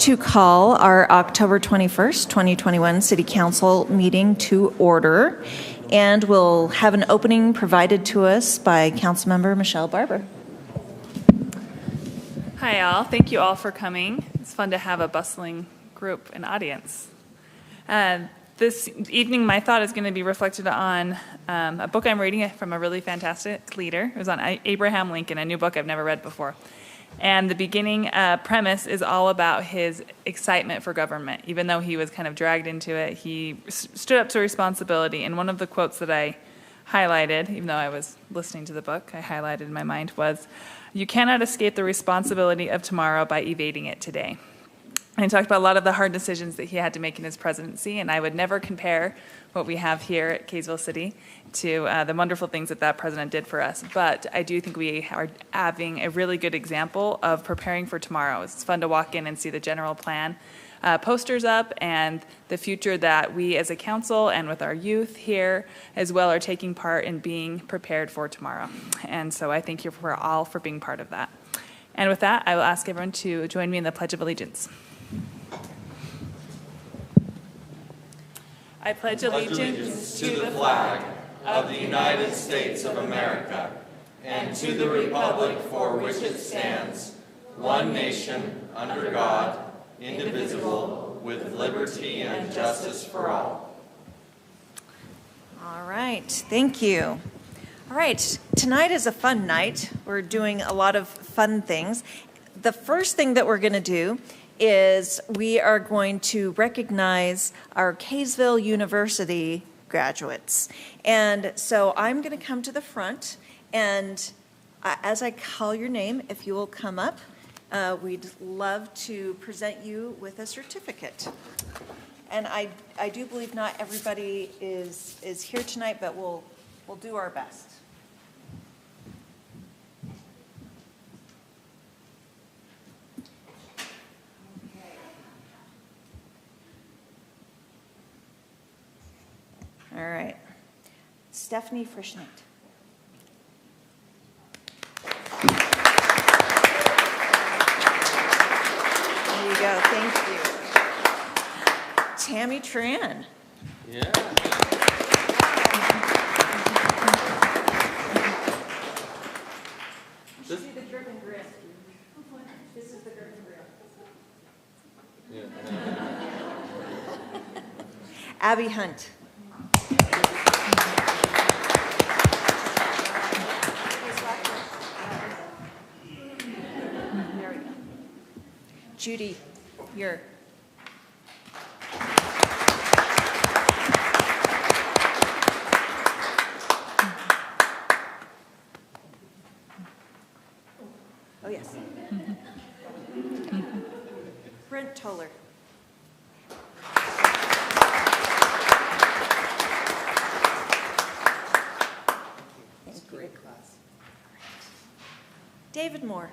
to call our October 21st, 2021 City Council meeting to order, and we'll have an opening provided to us by Councilmember Michelle Barber. Hi all, thank you all for coming. It's fun to have a bustling group and audience. This evening my thought is going to be reflected on a book I'm reading from a really fantastic leader. It was on Abraham Lincoln, a new book I've never read before. And the beginning premise is all about his excitement for government. Even though he was kind of dragged into it, he stood up to responsibility. And one of the quotes that I highlighted, even though I was listening to the book, I highlighted in my mind was, "You cannot escape the responsibility of tomorrow by evading it today." And he talked about a lot of the hard decisions that he had to make in his presidency, and I would never compare what we have here at Kaysville City to the wonderful things that that president did for us. But I do think we are having a really good example of preparing for tomorrow. It's fun to walk in and see the general plan posters up and the future that we as a council and with our youth here as well are taking part in being prepared for tomorrow. And so I thank you for all for being part of that. And with that, I will ask everyone to join me in the Pledge of Allegiance. I pledge allegiance to the flag of the United States of America and to the republic for which it stands, one nation, under God, indivisible, with liberty and justice for all. All right, thank you. All right, tonight is a fun night. We're doing a lot of fun things. The first thing that we're going to do is we are going to recognize our Kaysville University graduates. And so I'm going to come to the front, and as I call your name, if you will come up, we'd love to present you with a certificate. And I do believe not everybody is here tonight, but we'll do our best. All right, Stephanie Frischnitt. There you go, thank you. Tammy Tran. Yeah. You should see the drip and grip. This is the drip and grip. Yeah. Abby Hunt. Judy, you're. Oh, yes. Brent Toller. Thank you. Great class. David Moore.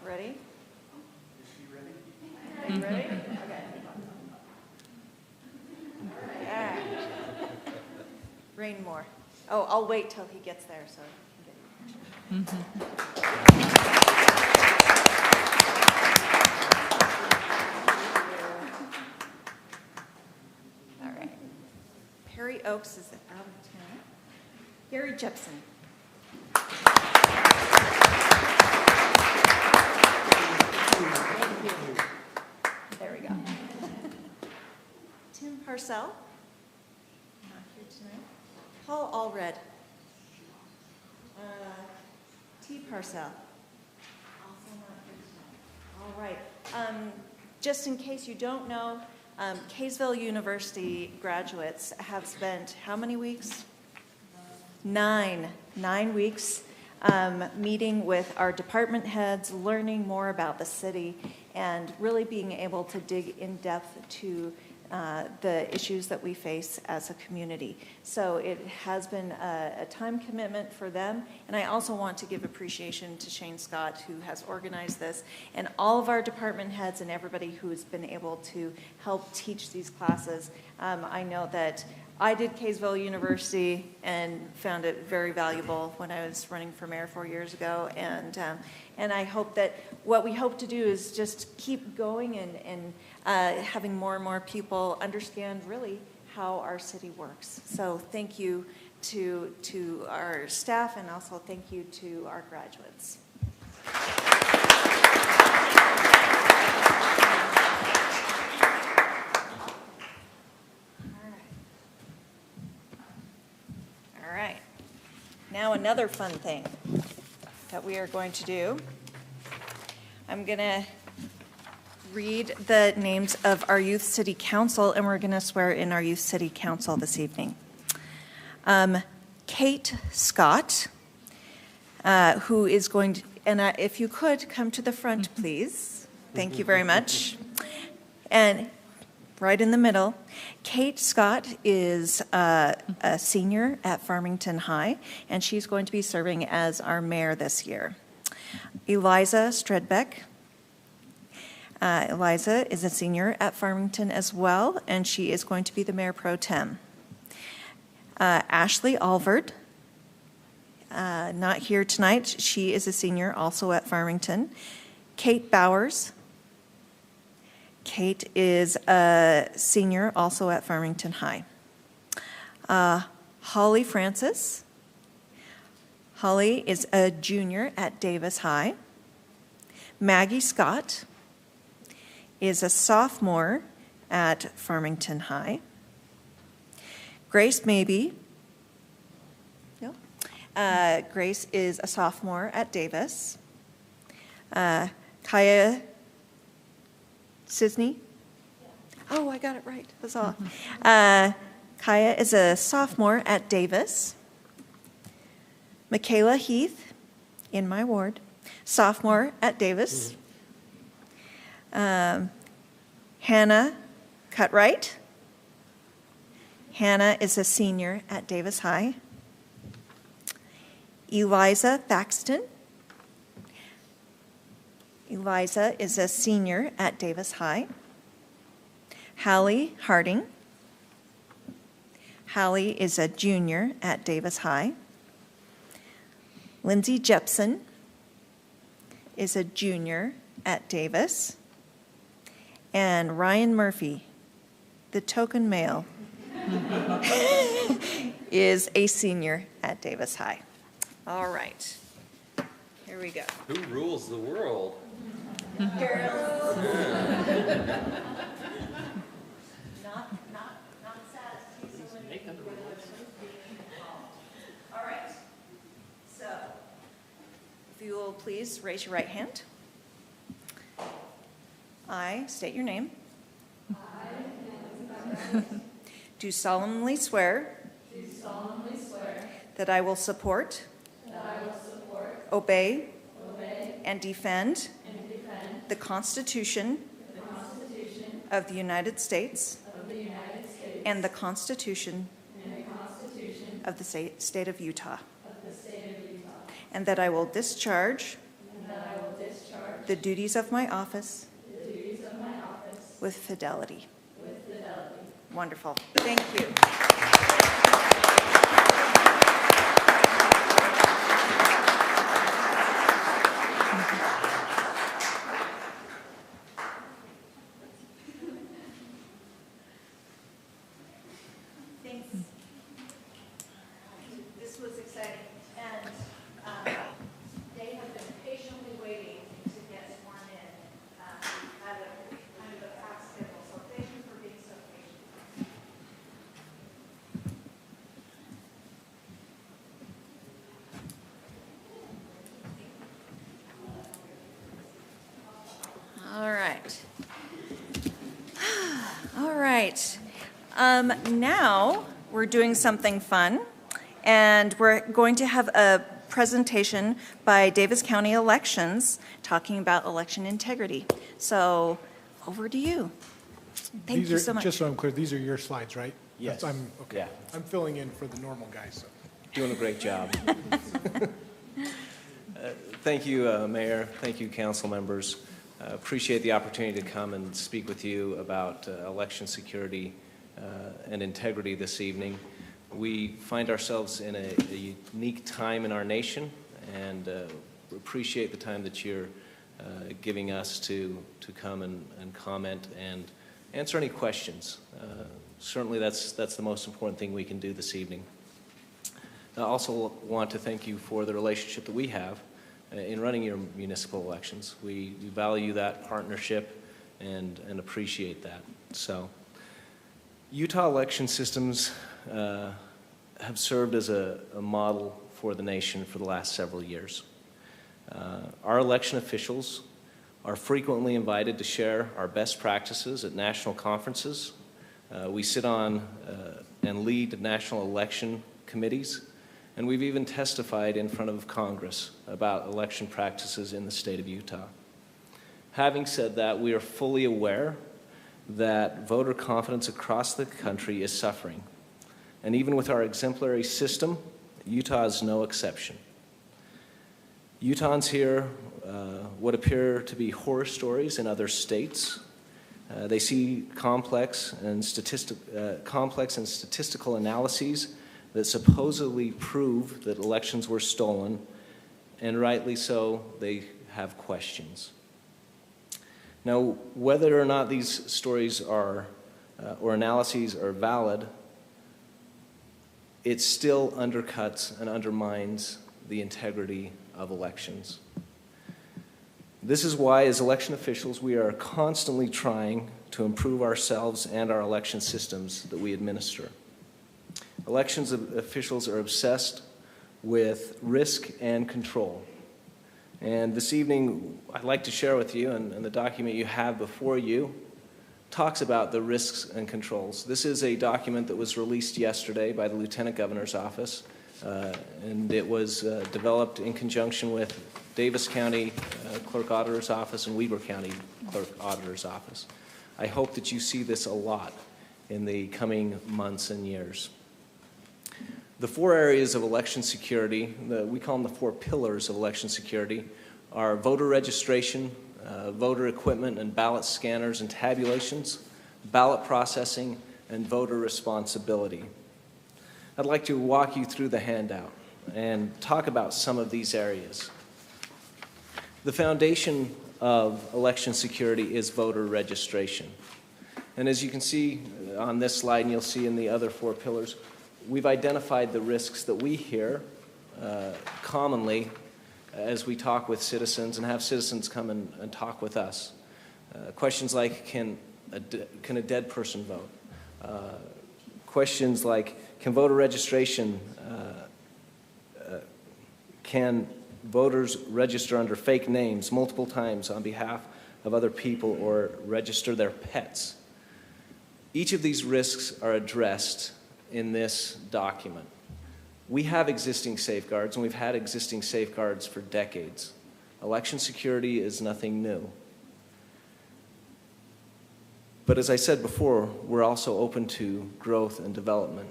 Ready? Is she ready? Are you ready? Okay. Yeah. Rain Moore. Oh, I'll wait till he gets there so I can get your picture. All right. Perry Oaks is out of town. Gary Jepson. Thank you. There we go. Tim Parcell. Not here tonight. Paul Allred. T. Parcell. Also not here tonight. All right. Just in case you don't know, Kaysville University graduates have spent how many weeks? 9 weeks meeting with our department heads, learning more about the city, and really being able to dig in depth to the issues that we face as a community. So it has been a time commitment for them, and I also want to give appreciation to Shane Scott, who has organized this, and all of our department heads and everybody who's been able to help teach these classes. I know that I did Kaysville University and found it very valuable when I was running for mayor 4 years ago. And I hope that what we hope to do is just keep going and having more and more people understand really how our city works. So thank you to our staff, and also thank you to our graduates. All right. Now another fun thing that we are going to do. I'm going to read the names of our Youth City Council, and we're going to swear in our Youth City Council this evening. Kate Scott, who is going to, and if you could come to the front, please. Thank you very much. And right in the middle, Kate Scott is a senior at Farmington High, and she's going to be serving as our mayor this year. Eliza Stredbeck. Eliza is a senior at Farmington as well, and she is going to be the mayor pro tem. Ashley Alvord, not here tonight. She is a senior also at Farmington. Kate Bowers. Kate is a senior also at Farmington High. Holly Francis. Holly is a junior at Davis High. Maggie Scott is a sophomore at Farmington High. Grace Maybe. No. Grace is a sophomore at Davis. Kaya Cisney? Oh, I got it right. That's all. Kaya is a sophomore at Davis. Michaela Heath, in my ward, sophomore at Davis. Hannah Cutright. Hannah is a senior at Davis High. Eliza Thaxton. Eliza is a senior at Davis High. Hallie Harding. Hallie is a junior at Davis High. Lindsay Jepson is a junior at Davis. And Ryan Murphy, the token male, is a senior at Davis High. All right, here we go. Who rules the world? Girls. Not sad. All right. So, if you will please raise your right hand. I state your name. Do solemnly swear. That I will support. Obey. And defend. The Constitution. Of the United States. And the Constitution. Of the state of Utah. And that I will discharge. The duties of my office. With fidelity. Wonderful. Thank you. Thanks. This was exciting, and they have been patiently waiting to get sworn in at a kind of a packed schedule, so thank you for being so patient. All right. All right. Now we're doing something fun, and we're going to have a presentation by Davis County Elections talking about election integrity. So over to you. Thank you so much. Just so I'm clear, these are your slides, right? Yes. Okay. Yeah. I'm filling in for the normal guys. So. Doing a great job. Thank you, Mayor. Thank you, council members. Appreciate the opportunity to come and speak with you about election security and integrity this evening. We find ourselves in a unique time in our nation, and appreciate the time that you're giving us to come and comment and answer any questions. Certainly that's the most important thing we can do this evening. I also want to thank you for the relationship that we have in running your municipal elections. We value that partnership and appreciate that. So, Utah election systems have served as a model for the nation for the last several years. Our election officials are frequently invited to share our best practices at national conferences. We sit on and lead national election committees, and we've even testified in front of Congress about election practices in the state of Utah. Having said that, we are fully aware that voter confidence across the country is suffering. And even with our exemplary system, Utah is no exception. Utahns hear what appear to be horror stories in other states. They see complex and statistical analyses that supposedly prove that elections were stolen, and rightly so, they have questions. Now, whether or not these stories are or analyses are valid, it still undercuts and undermines the integrity of elections. This is why, as election officials, we are constantly trying to improve ourselves and our election systems that we administer. Elections officials are obsessed with risk and control. And this evening, I'd like to share with you, and the document you have before you talks about the risks and controls. This is a document that was released yesterday by the Lieutenant Governor's Office, and it was developed in conjunction with Davis County Clerk Auditor's Office and Weber County Clerk Auditor's Office. I hope that you see this a lot in the coming months and years. The 4 areas of election security, we call them the 4 pillars of election security, are voter registration, voter equipment and ballot scanners and tabulations, ballot processing, and voter responsibility. I'd like to walk you through the handout and talk about some of these areas. The foundation of election security is voter registration. And as you can see on this slide, and you'll see in the other 4 pillars, we've identified the risks that we hear commonly as we talk with citizens and have citizens come and talk with us. Questions like, can a dead person vote? Questions like, can voter registration, can voters register under fake names multiple times on behalf of other people or register their pets? Each of these risks are addressed in this document. We have existing safeguards, and we've had existing safeguards for decades. Election security is nothing new. But as I said before, we're also open to growth and development.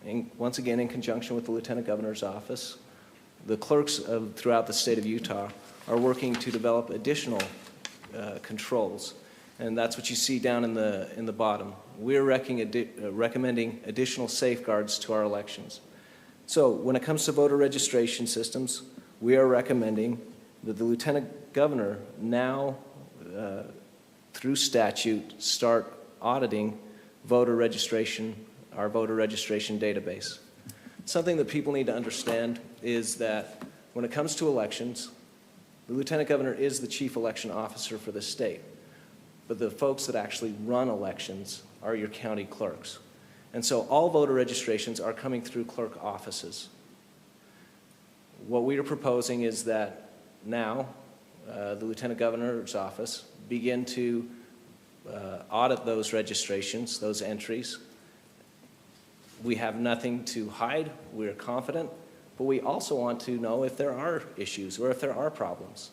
And once again, in conjunction with the Lieutenant Governor's Office, the clerks throughout the state of Utah are working to develop additional controls. And that's what you see down in the bottom. We're recommending additional safeguards to our elections. So when it comes to voter registration systems, we are recommending that the Lieutenant Governor now, through statute, start auditing voter registration, our voter registration database. Something that people need to understand is that when it comes to elections, the Lieutenant Governor is the chief election officer for the state. But the folks that actually run elections are your county clerks. And so all voter registrations are coming through clerk offices. What we are proposing is that now the Lieutenant Governor's Office begin to audit those registrations, those entries. We have nothing to hide. We're confident. But we also want to know if there are issues or if there are problems.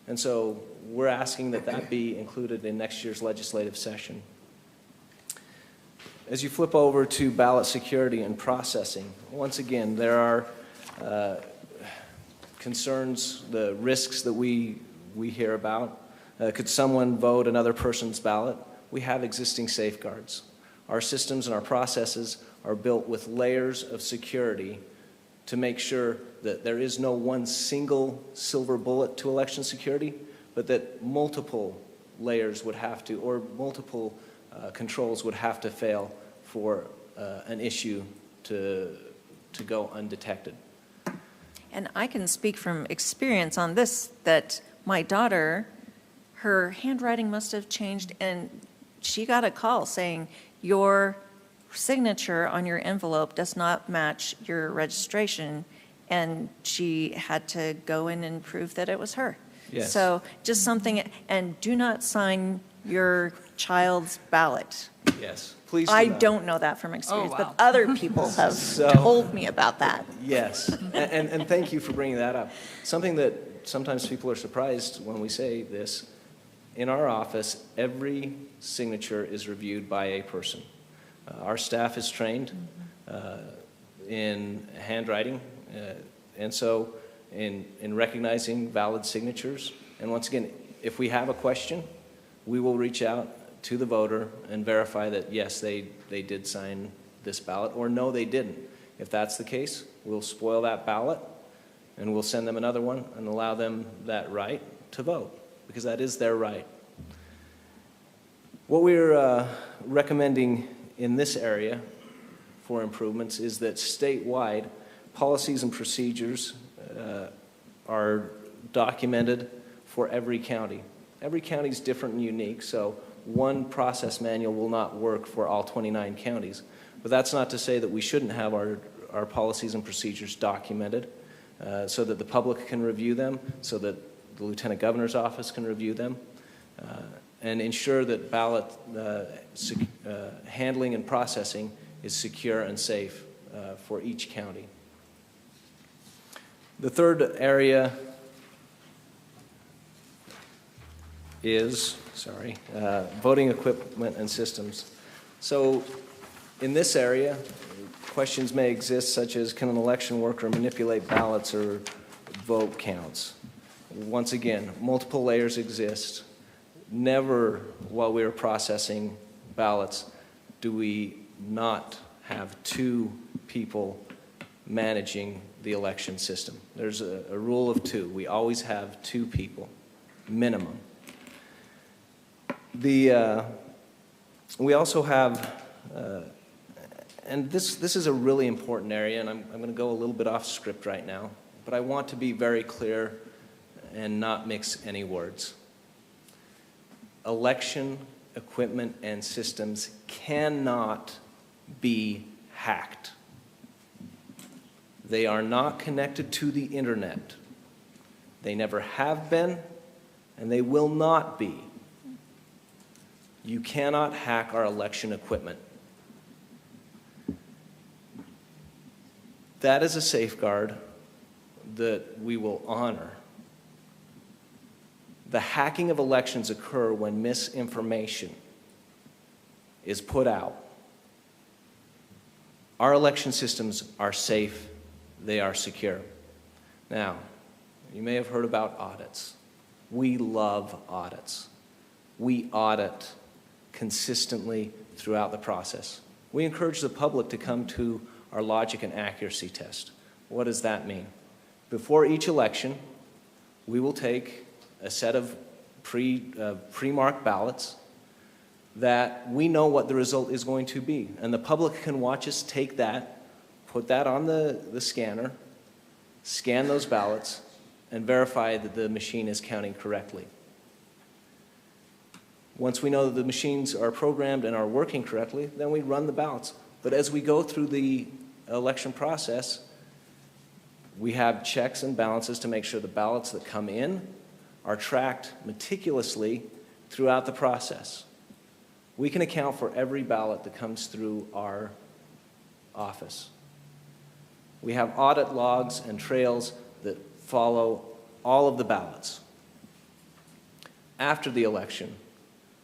And so we're asking that that be included in next year's legislative session. As you flip over to ballot security and processing, once again, there are concerns, the risks that we hear about. Could someone vote another person's ballot? We have existing safeguards. Our systems and our processes are built with layers of security to make sure that there is no one single silver bullet to election security, but that multiple layers would have to, or multiple controls would have to fail for an issue to go undetected. And I can speak from experience on this, that my daughter, her handwriting must have changed, and she got a call saying, your signature on your envelope does not match your registration, and she had to go in and prove that it was her. Yes. So just something, and do not sign your child's ballot. Yes, please do I not. don't know that from experience, wow. but other people have So- told me about that. Yes, and thank you for bringing that up. Something that sometimes people are surprised when we say this, in our office, every signature is reviewed by a person. Our staff is trained in handwriting, and so in recognizing valid signatures. And once again, if we have a question, we will reach out to the voter and verify that, yes, they did sign this ballot, or no, they didn't. If that's the case, we'll spoil that ballot, and we'll send them another one and allow them that right to vote, because that is their right. What we're recommending in this area for improvements is that statewide policies and procedures are documented for every county. Every county is different and unique, so one process manual will not work for all 29 counties. But that's not to say that we shouldn't have our policies and procedures documented so that the public can review them, so that the Lieutenant Governor's office can review them, and ensure that ballot handling and processing is secure and safe for each county. The third area is, voting equipment and systems. So in this area, questions may exist such as, can an election worker manipulate ballots or vote counts? Once again, multiple layers exist. Never, while we are processing ballots, do we not have two people managing the election system. There's a rule of two. We always have two people, minimum. We also have, and this is a really important area, and I'm going to go a little bit off script right now, but I want to be very clear and not mix any words. Election equipment and systems cannot be hacked. They are not connected to the internet. They never have been, and they will not be. You cannot hack our election equipment. That is a safeguard that we will honor. The hacking of elections occur when misinformation is put out. Our election systems are safe. They are secure. Now, you may have heard about audits. We love audits. We audit consistently throughout the process. We encourage the public to come to our logic and accuracy test. What does that mean? Before each election, we will take a set of pre-marked ballots that we know what the result is going to be. And the public can watch us take that, put that on the scanner, scan those ballots, and verify that the machine is counting correctly. Once we know that the machines are programmed and are working correctly, then we run the ballots. But as we go through the election process, we have checks and balances to make sure the ballots that come in are tracked meticulously throughout the process. We can account for every ballot that comes through our office. We have audit logs and trails that follow all of the ballots. After the election,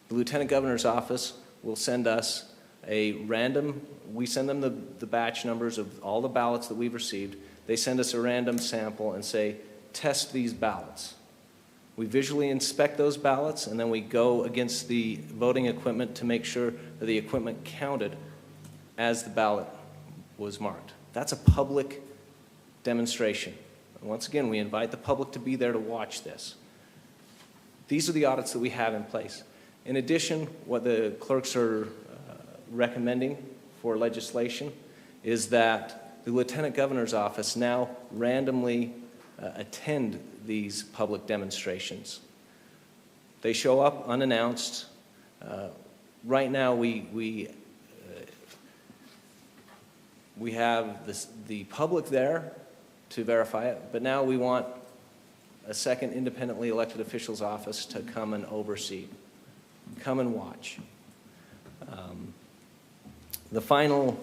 the Lieutenant Governor's office will send us a random, we send them the batch numbers of all the ballots that we've received. They send us a random sample and say, test these ballots. We visually inspect those ballots, and then we go against the voting equipment to make sure that the equipment counted as the ballot was marked. That's a public demonstration. And once again, we invite the public to be there to watch this. These are the audits that we have in place. In addition, what the clerks are recommending for legislation is that the Lieutenant Governor's office now randomly attend these public demonstrations. They show up unannounced. Right now, we have the public there to verify it, but now we want a second independently elected official's office to come and oversee, come and watch. The final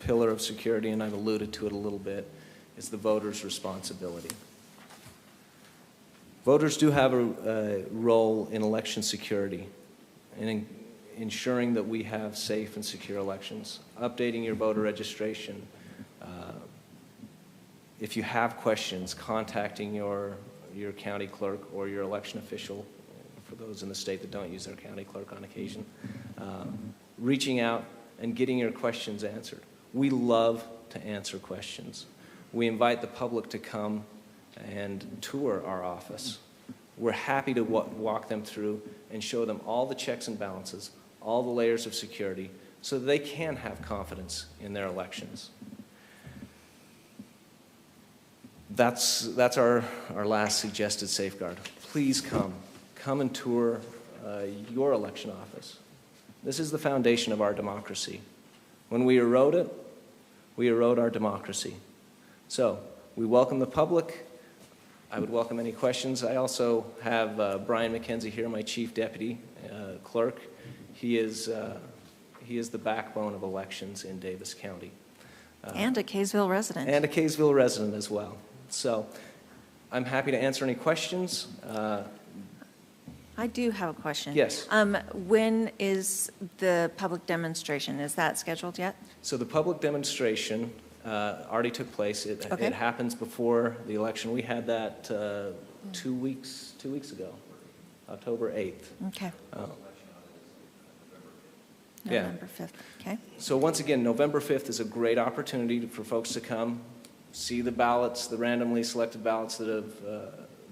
pillar of security, and I've alluded to it a little bit, is the voter's responsibility. Voters do have a role in election security and in ensuring that we have safe and secure elections, updating your voter registration. If you have questions, contacting your county clerk or your election official, for those in the state that don't use their county clerk on occasion, reaching out and getting your questions answered. We love to answer questions. We invite the public to come and tour our office. We're happy to walk them through and show them all the checks and balances, all the layers of security, so that they can have confidence in their elections. That's our last suggested safeguard. Please come and tour your election office. This is the foundation of our democracy. When we erode it, we erode our democracy. So we welcome the public. I would welcome any questions. I also have Brian McKenzie here, my chief deputy clerk. He is the backbone of elections in Davis County. And a Kaysville resident. And a Kaysville resident as well. So I'm happy to answer any questions. I do have a question. Yes. When is the public demonstration? Is that scheduled yet? So the public demonstration already took place. It happens before the election. We had that 2 weeks ago, October 8th. Okay. Yeah. November 5th. Okay. So once again, November 5th is a great opportunity for folks to come, see the ballots, the randomly selected ballots that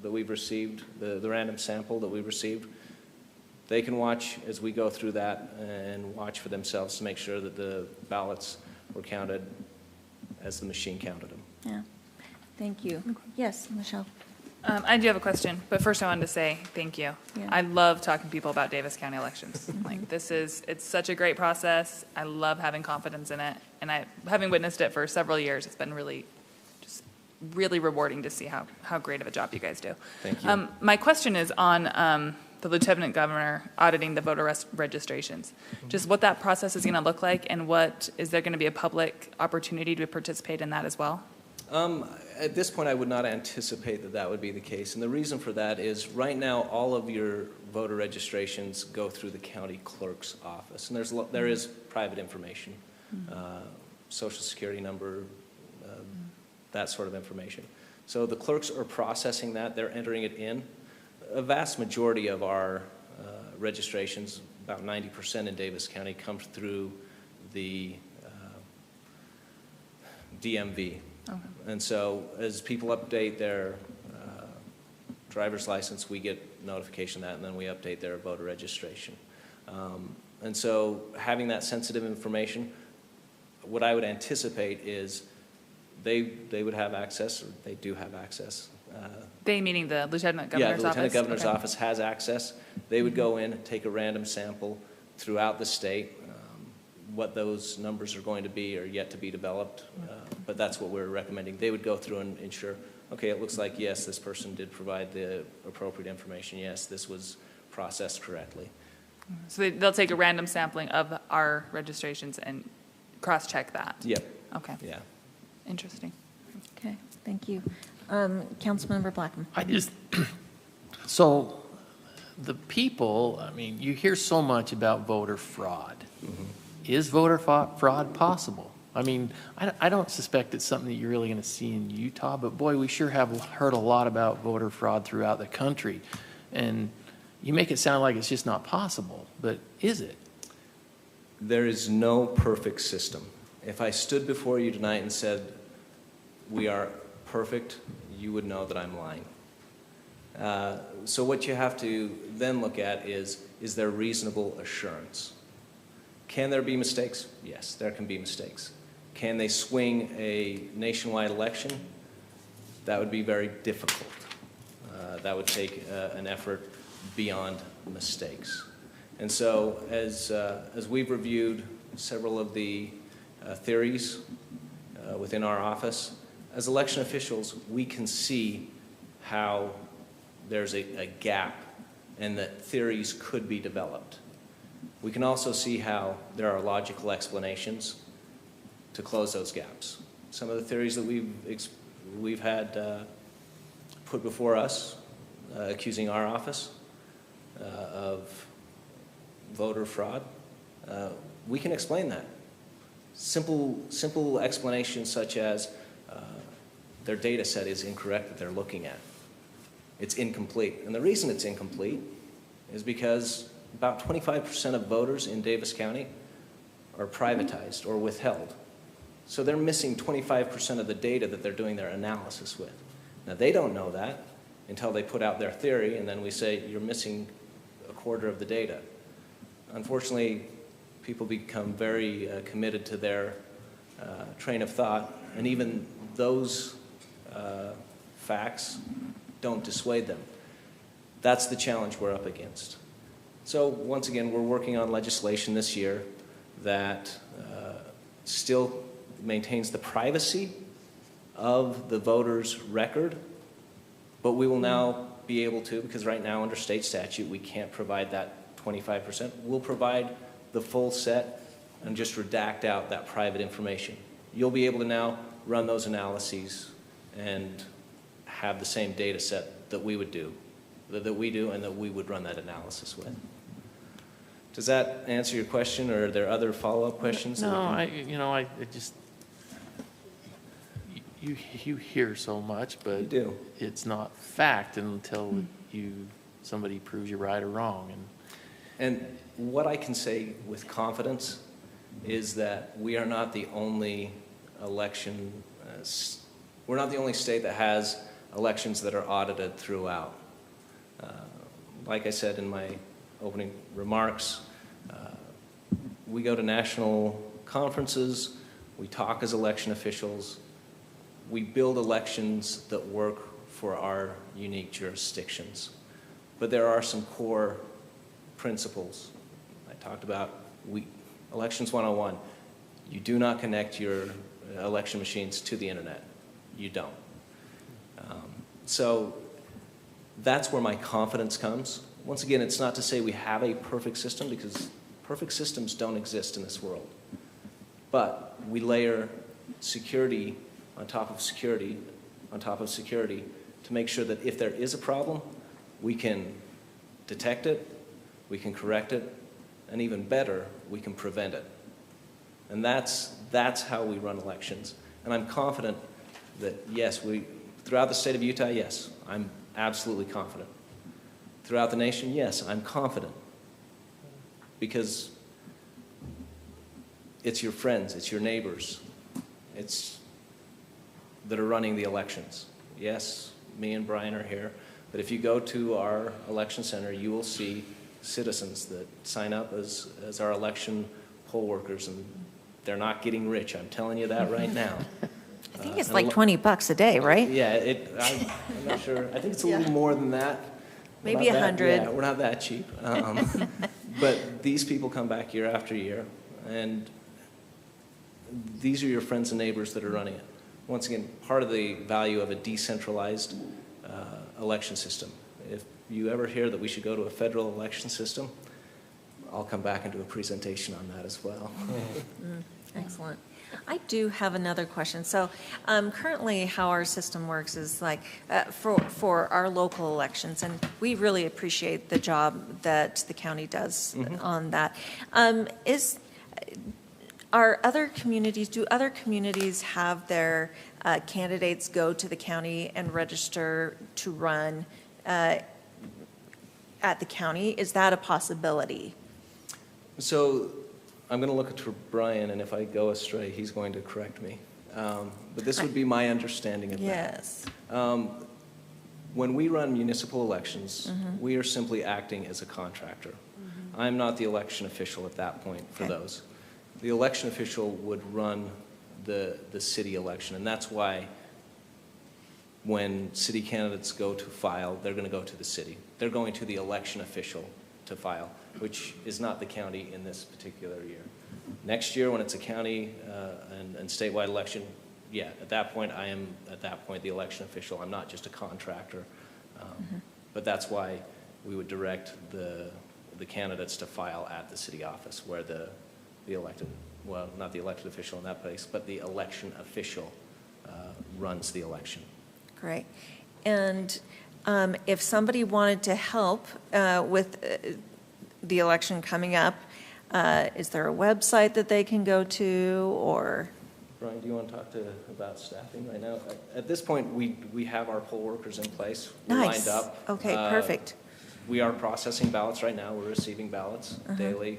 we've received, the random sample that we've received. They can watch as we go through that and watch for themselves to make sure that the ballots were counted as the machine counted them. Yeah. Thank you. Yes, Michelle. I do have a question, but first I wanted to say thank you. Yeah. I love talking to people about Davis County elections. Like it's such a great process. I love having confidence in it, and having witnessed it for several years, it's been really rewarding to see how great of a job you guys do. Thank you. My question is on the Lieutenant Governor auditing the voter registrations. Just what that process is going to look like, and is there going to be a public opportunity to participate in that as well? At this point, I would not anticipate that would be the case. And the reason for that is right now, all of your voter registrations go through the county clerk's office. And there is private information, social security number, that sort of information. So the clerks are processing that. They're entering it in. A vast majority of our registrations, about 90% in Davis County, come through the DMV. Okay. And so as people update their driver's license, we get notification of that, and then we update their voter registration. And so having that sensitive information, what I would anticipate is they would have access, or they do have access. They meaning the Lieutenant Governor's office? Yeah, the Lieutenant Governor's office has access. They would go in, take a random sample throughout the state. What those numbers are going to be are yet to be developed, but that's what we're recommending. They would go through and ensure, okay, it looks like, yes, this person did provide the appropriate information. Yes, this was processed correctly. So they'll take a random sampling of our registrations and cross-check that? Yep. Okay. Yeah. Interesting. Okay, thank you. Councilmember Blackham. So the people, I mean, you hear so much about voter fraud. Mm-hmm. Is voter fraud possible? I mean, I don't suspect it's something that you're really going to see in Utah, but boy, we sure have heard a lot about voter fraud throughout the country. And you make it sound like it's just not possible, but is it? There is no perfect system. If I stood before you tonight and said, we are perfect, you would know that I'm lying. So what you have to then look at is there reasonable assurance? Can there be mistakes? Yes, there can be mistakes. Can they swing a nationwide election? That would be very difficult. That would take an effort beyond mistakes. And so as we've reviewed several of the theories within our office, as election officials, we can see how there's a gap and that theories could be developed. We can also see how there are logical explanations to close those gaps. Some of the theories that we've had put before us, accusing our office of voter fraud, we can explain that. Simple explanations such as their data set is incorrect that they're looking at. It's incomplete. And the reason it's incomplete is because about 25% of voters in Davis County are privatized or withheld. So they're missing 25% of the data that they're doing their analysis with. Now, they don't know that until they put out their theory, and then we say, you're missing a quarter of the data. Unfortunately, people become very committed to their train of thought, and even those facts don't dissuade them. That's the challenge we're up against. So once again, we're working on legislation this year that still maintains the privacy of the voter's record, but we will now be able to, because right now under state statute we can't provide that 25%, we'll provide the full set and just redact out that private information. You'll be able to now run those analyses and have the same data set that we would do, that we do and that we would run that analysis with. Does that answer your question, or are there other follow-up questions? No, I just, you hear so much, You but do. it's not fact until somebody proves you right or wrong. And what I can say with confidence is that we are not the only election, we're not the only state that has elections that are audited throughout. Like I said in my opening remarks, we go to national conferences, we talk as election officials, we build elections that work for our unique jurisdictions. But there are some core principles. I talked about Elections 101. You do not connect your election machines to the internet. You don't. So that's where my confidence comes. Once again, it's not to say we have a perfect system, because perfect systems don't exist in this world. But we layer security on top of security on top of security to make sure that if there is a problem, we can detect it, we can correct it, and even better, we can prevent it. And that's how we run elections. And I'm confident that, yes, throughout the state of Utah, yes, I'm absolutely confident. Throughout the nation, yes, I'm confident. Because it's your friends, it's your neighbors, that are running the elections. Yes, me and Brian are here, but if you go to our election center, you will see citizens that sign up as our election poll workers, and they're not getting rich. I'm telling you that right now. I think it's like $20 a day, right? Yeah, I'm not sure. I think it's a little more than that. Maybe 100. Yeah, we're not that cheap. But these people come back year after year, and these are your friends and neighbors that are running it. Once again, part of the value of a decentralized election system. If you ever hear that we should go to a federal election system, I'll come back and do a presentation on that as well. Excellent. I do have another question. So currently how our system works is like for our local elections, and we really appreciate the job that the county does on that. Do other communities have their candidates go to the county and register to run at the county? Is that a possibility? So I'm going to look to Brian, and if I go astray, he's going to correct me. But this would be my understanding of that. Yes. When we run municipal elections, we are simply acting as a contractor. I'm not the election official at that point for Okay. those. The election official would run the city election, and that's why when city candidates go to file, they're going to go to the city. They're going to the election official to file, which is not the county in this particular year. Next year, when it's a county and statewide election, yeah, at that point, I am, the election official. I'm not just a contractor. But that's why we would direct the candidates to file at the city office where the elected, well, not the elected official in that place, but the election official runs the election. Great. And if somebody wanted to help with the election coming up, is there a website that they can go to, or? Brian, do you want to talk about staffing right now? At this point, we have our poll workers in place. We're Nice. lined up. Okay, perfect. We are processing ballots right now. We're receiving ballots daily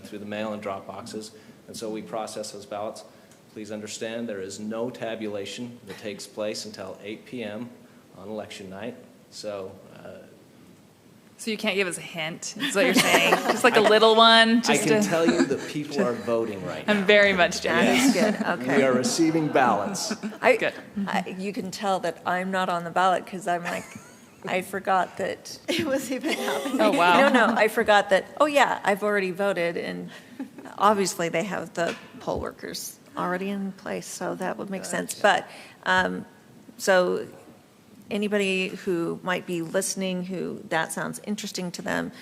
through the mail and drop boxes. And so we process those ballots. Please understand, there is no tabulation that takes place until 8 p.m. on election night. So So you can't give us a hint, is what you're saying? Just like a little one? I Just can to- tell you that people are voting right now. I'm very much That jealous. is good, okay. We are receiving ballots. Good. You can tell that I'm not on the ballot because I'm like, I forgot that it was even happening. Oh, wow. No, I forgot that, oh yeah, I've already voted, and obviously they have the poll workers already in place, so that would make sense. But, so anybody who might be listening, who that sounds interesting to them,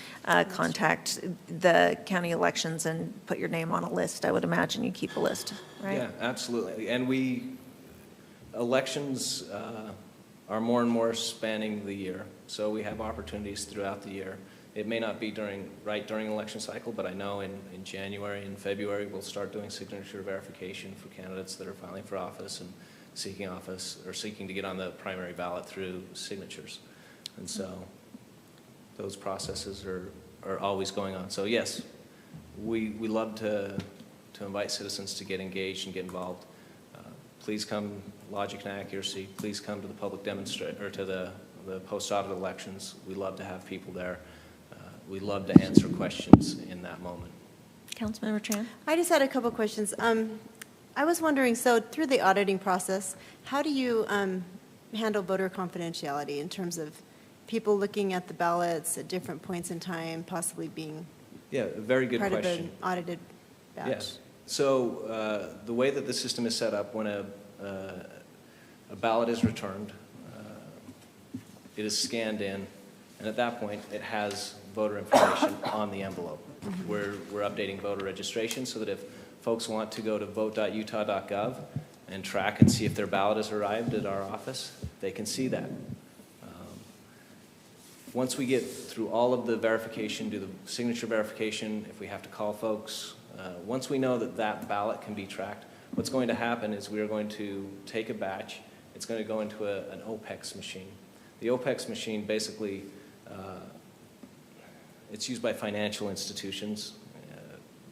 contact the county elections and put your name on a list. I would imagine you keep a list, right? Yeah, absolutely. And elections are more and more spanning the year. So we have opportunities throughout the year. It may not be during election cycle, but I know in January and February, we'll start doing signature verification for candidates that are filing for office and seeking office or seeking to get on the primary ballot through signatures. And so those processes are always going on. So yes, we love to invite citizens to get engaged and get involved. Please come, Logic and Accuracy. Please come to the public or to the post-audit elections. We love to have people there. We love to answer questions in that moment. Councilmember Tran? I just had a couple questions. I was wondering, so through the auditing process, how do you handle voter confidentiality in terms of people looking at the ballots at different points in time, possibly being Yeah, a very good part of question. an audited batch? Yes. So the way that the system is set up, when a ballot is returned, it is scanned in, and at that point, it has voter information on the envelope. We're updating voter registration so that if folks want to go to vote.utah.gov and track and see if their ballot has arrived at our office, they can see that. Once we get through all of the verification, do the signature verification, if we have to call folks, once we know that that ballot can be tracked, what's going to happen is we are going to take a batch. It's going to go into an OPEX machine. The OPEX machine basically, it's used by financial institutions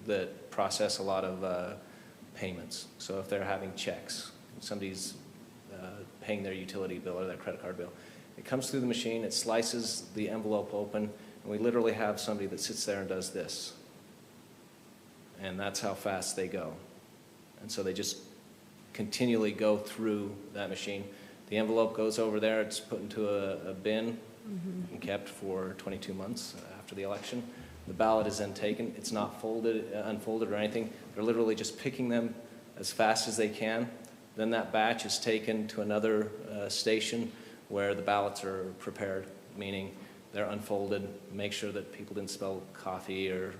that process a lot of payments. So if they're having checks, somebody's paying their utility bill or their credit card bill, it comes through the machine, it slices the envelope open, and we literally have somebody that sits there and does this. And that's how fast they go. And so they just continually go through that machine. The envelope goes over there, it's put into a bin and kept for 22 months after the election. The ballot is then taken. It's not unfolded or anything. They're literally just picking them as fast as they can. Then that batch is taken to another station where the ballots are prepared, meaning they're unfolded, make sure that people didn't spill coffee or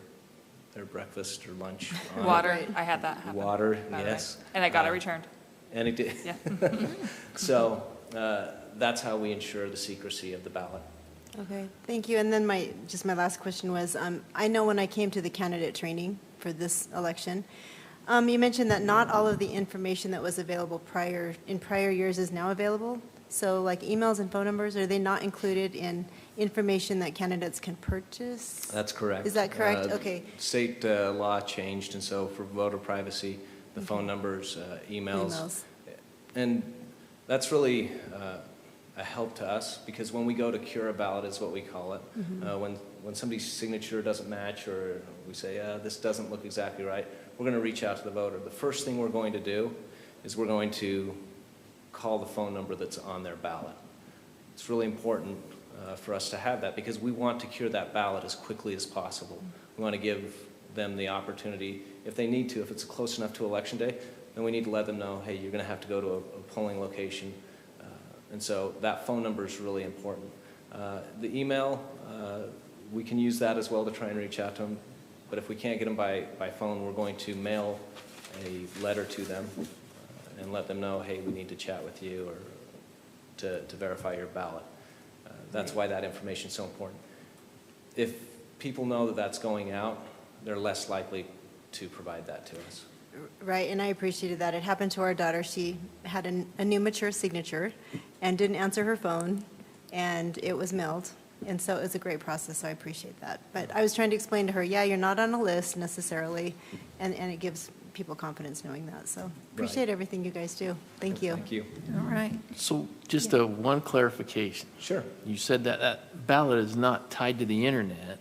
their breakfast or lunch on it. Water, I had that happen. Water, by the way. yes. And I got it returned. And it did. Yeah. So that's how we ensure the secrecy of the ballot. Okay, thank you. And then my last question was, I know when I came to the candidate training for this election, you mentioned that not all of the information that was available in prior years is now available. So like emails and phone numbers, are they not included in information that candidates can purchase? That's correct. Is that correct? Okay. State law changed, and so for voter privacy, the phone numbers, emails. And that's really a help to us, because when we go to cure a ballot, is what we call it. When somebody's signature doesn't match, or we say, this doesn't look exactly right, we're going to reach out to the voter. The first thing we're going to do is we're going to call the phone number that's on their ballot. It's really important for us to have that, because we want to cure that ballot as quickly as possible. We want to give them the opportunity, if they need to, if it's close enough to Election Day, then we need to let them know, hey, you're going to have to go to a polling location. And so that phone number is really important. The email, we can use that as well to try and reach out to them. But if we can't get them by phone, we're going to mail a letter to them and let them know, hey, we need to chat with you, or to verify your ballot. That's why that information is so important. If people know that that's going out, they're less likely to provide that to us. Right, and I appreciated that. It happened to our daughter. She had a new mature signature and didn't answer her phone, and it was mailed. And so it was a great process, so I appreciate that. But I was trying to explain to her, yeah, you're not on a list necessarily, and it gives people confidence knowing that. So appreciate everything you guys do. Thank you. Thank you. All right. So just one clarification. Sure. You said that ballot is not tied to the internet,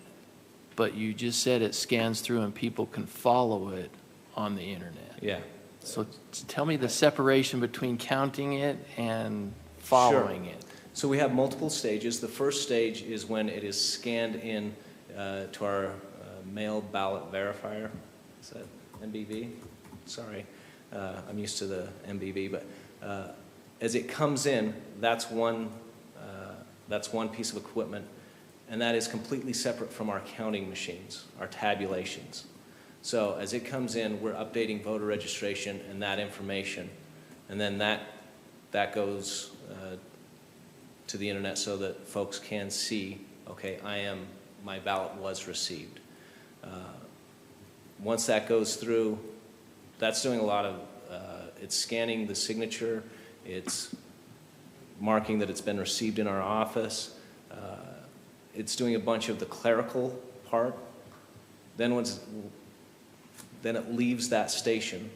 but you just said it scans through and people can follow it on the internet. Yeah. So tell me the separation between counting it and following it. So we have multiple stages. The first stage is when it is scanned in to our mail ballot verifier. Is that MBV? Sorry, I'm used to the MBV, but as it comes in, that's one piece of equipment, and that is completely separate from our counting machines, our tabulations. So as it comes in, we're updating voter registration and that information, and then that goes to the internet so that folks can see, okay, my ballot was received. Once that goes through, that's doing a lot of, it's scanning the signature, it's marking that it's been received in our office, it's doing a bunch of the clerical part. Then it leaves that station.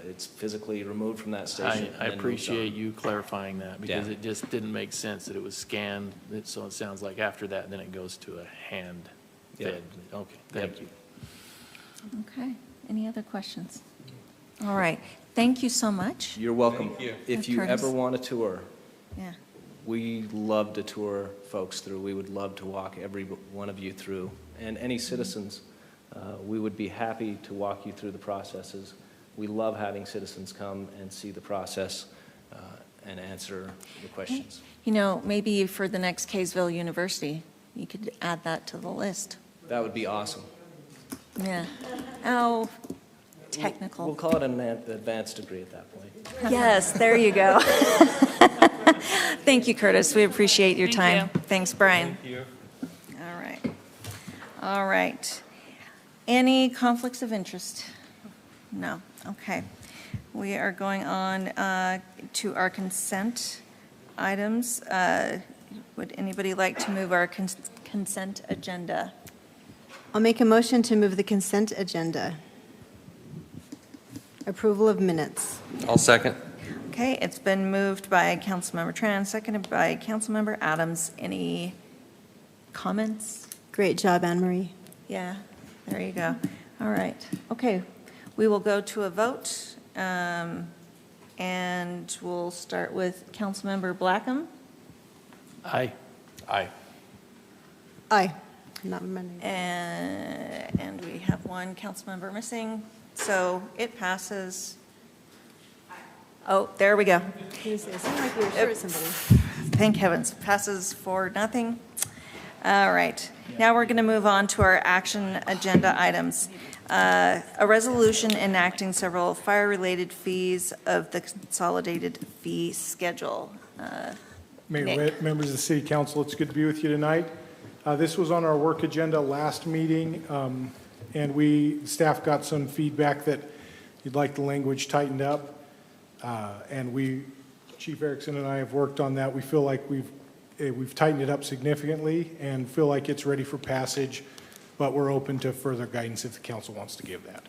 It's physically removed from that station. I appreciate you clarifying that, because it just didn't make sense that it was scanned. So it sounds like after that, then it goes to a hand fed. Okay, thank you. Okay. Any other questions? All right. Thank you so much. You're welcome. Thank you. If you Curtis. ever want a tour, Yeah. we love to tour folks through. We would love to walk every one of you through, and any citizens. We would be happy to walk you through the processes. We love having citizens come and see the process and answer the questions. You know, maybe for the next Kaysville University, you could add that to the list. That would be awesome. Yeah. Oh, We'll technical. call it an advanced degree at that point. Yes, there you go. Thank you, Curtis. We appreciate your Thank time. Thanks, Brian. Thank you. All right. All right. Any conflicts of interest? No. Okay. We are going on to our consent items. Would anybody like to move our consent agenda? I'll make a motion to move the consent agenda. Approval of minutes. I'll second. Okay, it's been moved by Councilmember Tran, seconded by Councilmember Adams. Any comments? Great job, Anne Marie. Yeah, there you go. All right. Okay, we will go to a vote, and we'll start with Councilmember Blackham. Aye. Aye. Aye. Not amending. And we have one council member missing, so it passes. Oh, there we go. It sounded like you were sure of somebody. Thank heavens, passes 4-0. All right, now we're going to move on to our action agenda items. A resolution enacting several fire-related fees of the consolidated fee schedule. Mayor Nick. Witt, members of the City Council, it's good to be with you tonight. This was on our work agenda last meeting, and staff got some feedback that you'd like the language tightened up, and we Chief Erickson and I have worked on that. We feel like we've tightened it up significantly and feel like it's ready for passage, but we're open to further guidance if the council wants to give that.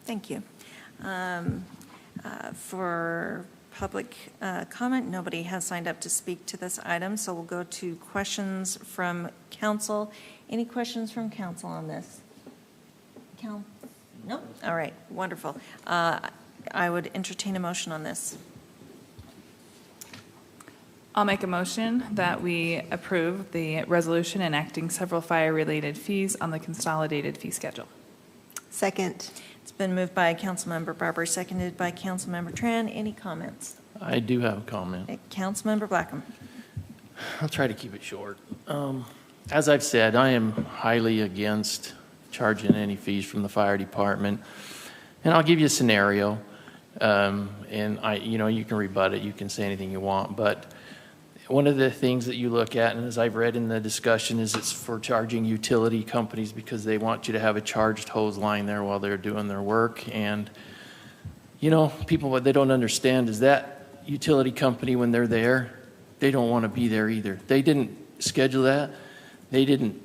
Thank you. For public comment, nobody has signed up to speak to this item, so we'll go to questions from council. Any questions from council on this? No? All right, wonderful. I would entertain a motion on this. I'll make a motion that we approve the resolution enacting several fire-related fees on the consolidated fee schedule. Second. It's been moved by Councilmember Barber, seconded by Councilmember Tran. Any comments? I do have a comment. Councilmember Blackham. I'll try to keep it short. As I've said, I am highly against charging any fees from the fire department. And I'll give you a scenario. And you can rebut it, you can say anything you want, but one of the things that you look at, and as I've read in the discussion, is it's for charging utility companies because they want you to have a charged hose line there while they're doing their work. And, people, what they don't understand is that utility company, when they're there, they don't want to be there either. They didn't schedule that. They didn't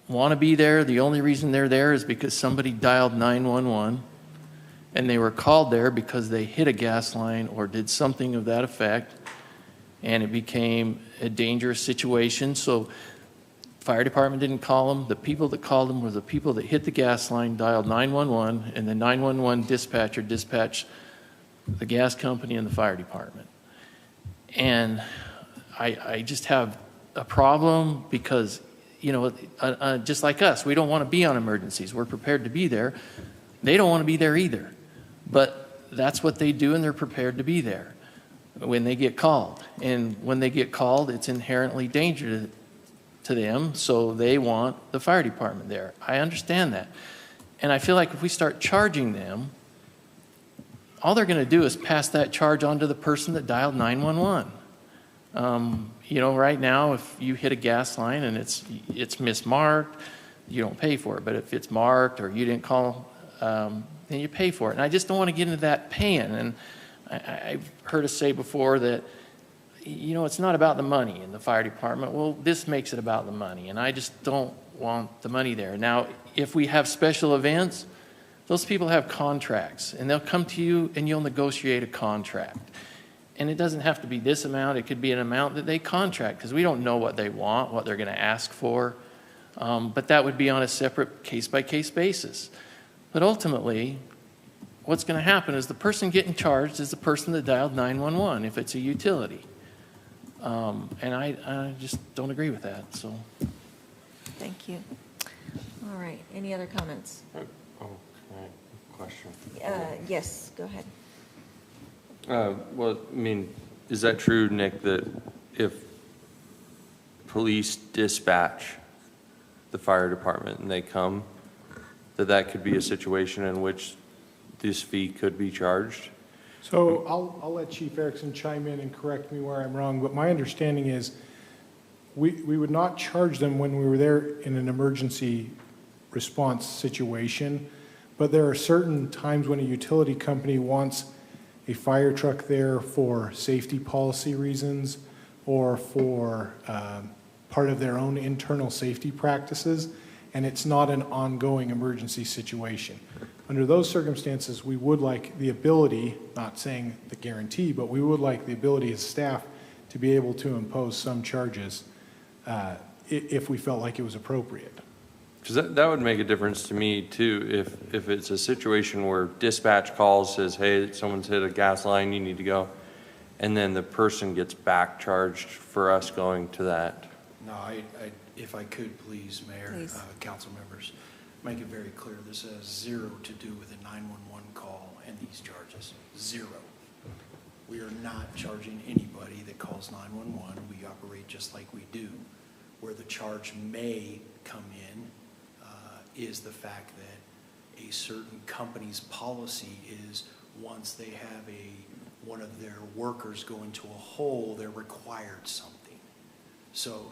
want to be there. The only reason they're there is because somebody dialed 911, and they were called there because they hit a gas line or did something of that effect, and it became a dangerous situation. So fire department didn't call them. The people that called them were the people that hit the gas line, dialed 911, and the 911 dispatcher dispatched the gas company and the fire department. And I just have a problem because, just like us, we don't want to be on emergencies. We're prepared to be there. They don't want to be there either. But that's what they do, and they're prepared to be there when they get called. And when they get called, it's inherently dangerous to them, so they want the fire department there. I understand that. And I feel like if we start charging them, all they're going to do is pass that charge on to the person that dialed 911. Right now, if you hit a gas line and it's mismarked, you don't pay for it. But if it's marked or you didn't call, then you pay for it. And I just don't want to get into that paying. And I've heard us say before that, it's not about the money in the fire department. Well, this makes it about the money, and I just don't want the money there. Now, if we have special events, those people have contracts, and they'll come to you and you'll negotiate a contract. And it doesn't have to be this amount. It could be an amount that they contract, because we don't know what they want, what they're going to ask for. But that would be on a separate case-by-case basis. But ultimately, what's going to happen is the person getting charged is the person that dialed 911 if it's a utility. And I just don't agree with that. So, Thank you. All right. Any other comments? Question. Yes, go ahead. Is that true, Nick, that if police dispatch the fire department and they come, that could be a situation in which this fee could be charged? So I'll let Chief Erickson chime in and correct me where I'm wrong, but my understanding is we would not charge them when we were there in an emergency response situation, but there are certain times when a utility company wants a fire truck there for safety policy reasons or for part of their own internal safety practices, and it's not an ongoing emergency situation. Under those circumstances, we would like the ability, not saying the guarantee, but we would like the ability as staff to be able to impose some charges if we felt like it was appropriate. Because that would make a difference to me too, if it's a situation where dispatch calls, says, hey, someone's hit a gas line, you need to go, and then the person gets back charged for us going to that. No, if I could, please, Mayor, Please. Council members, make it very clear, this has zero to do with a 911 call and these charges, zero. We are not charging anybody that calls 911. We operate just like we do. Where the charge may come in is the fact that a certain company's policy is once they have one of their workers go into a hole, they're required something. So